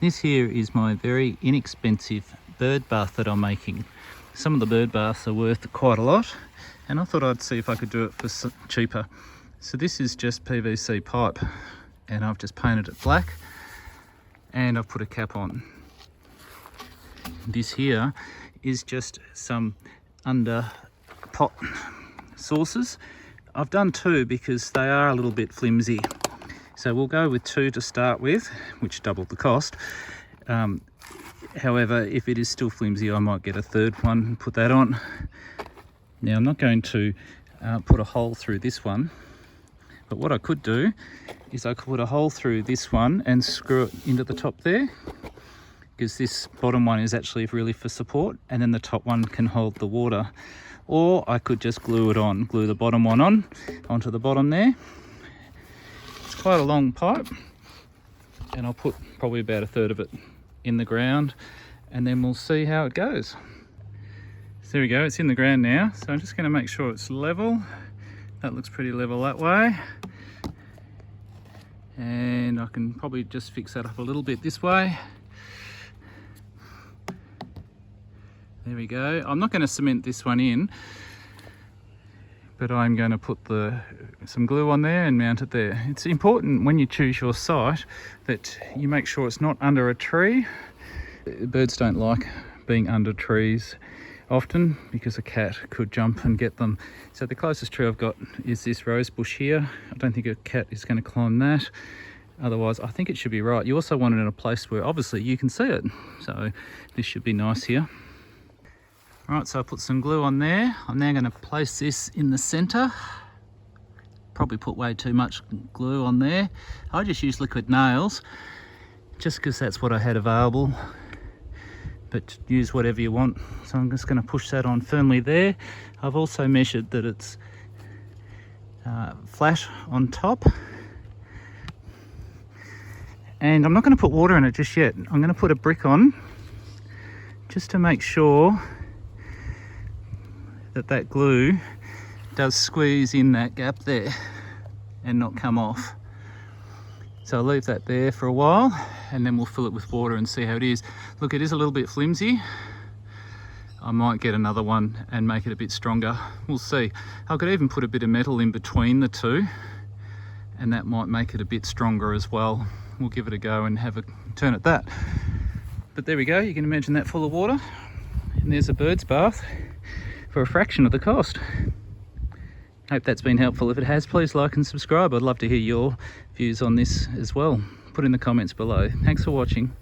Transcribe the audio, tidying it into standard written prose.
This here is my very inexpensive bird bath that I'm making. Some of the bird baths are worth quite a lot, and I thought I'd see if I could do it for cheaper. So this is just PVC pipe, and I've just painted it black, and I've put a cap on. This here is just some under pot saucers. I've done 2 because they are a little bit flimsy. So we'll go with 2 to start with, which doubled the cost. However, if it is still flimsy, I might get a 3rd one and put that on. Now I'm not going to put a hole through this one, but what I could do is I could put a hole through this one and screw it into the top there, because this bottom one is actually really for support, and then the top one can hold the water. Or I could just glue it on, glue the bottom one on onto the bottom there. It's quite a long pipe, and I'll put probably about a 1/3 of it in the ground, and then we'll see how it goes. So there we go, it's in the ground now, so I'm just going to make sure it's level. That looks pretty level that way, and I can probably just fix that up a little bit this way. There we go. I'm not going to cement this one in, but I'm going to put some glue on there and mount it there. It's important when you choose your site that you make sure it's not under a tree. Birds don't like being under trees often because a cat could jump and get them. So the closest tree I've got is this rose bush here. I don't think a cat is going to climb that. Otherwise, I think it should be right. You also want it in a place where obviously you can see it. So this should be nice here. Right, so I put some glue on there. I'm now going to place this in the centre. Probably put way too much glue on there. I just use liquid nails, just because that's what I had available. But use whatever you want. So I'm just going to push that on firmly there. I've also measured that it's flat on top. And I'm not going to put water in it just yet. I'm going to put a brick on, just to make sure that glue does squeeze in that gap there and not come off. So I'll leave that there for a while, and then we'll fill it with water and see how it is. Look, it is a little bit flimsy. I might get another one and make it a bit stronger. We'll see. I could even put a bit of metal in between the two, and that might make it a bit stronger as well. We'll give it a go and have a turn at that. But there we go, you can imagine that full of water, and there's a bird's bath for a fraction of the cost. Hope that's been helpful. If it has, please like and subscribe. I'd love to hear your views on this as well. Put in the comments below. Thanks for watching.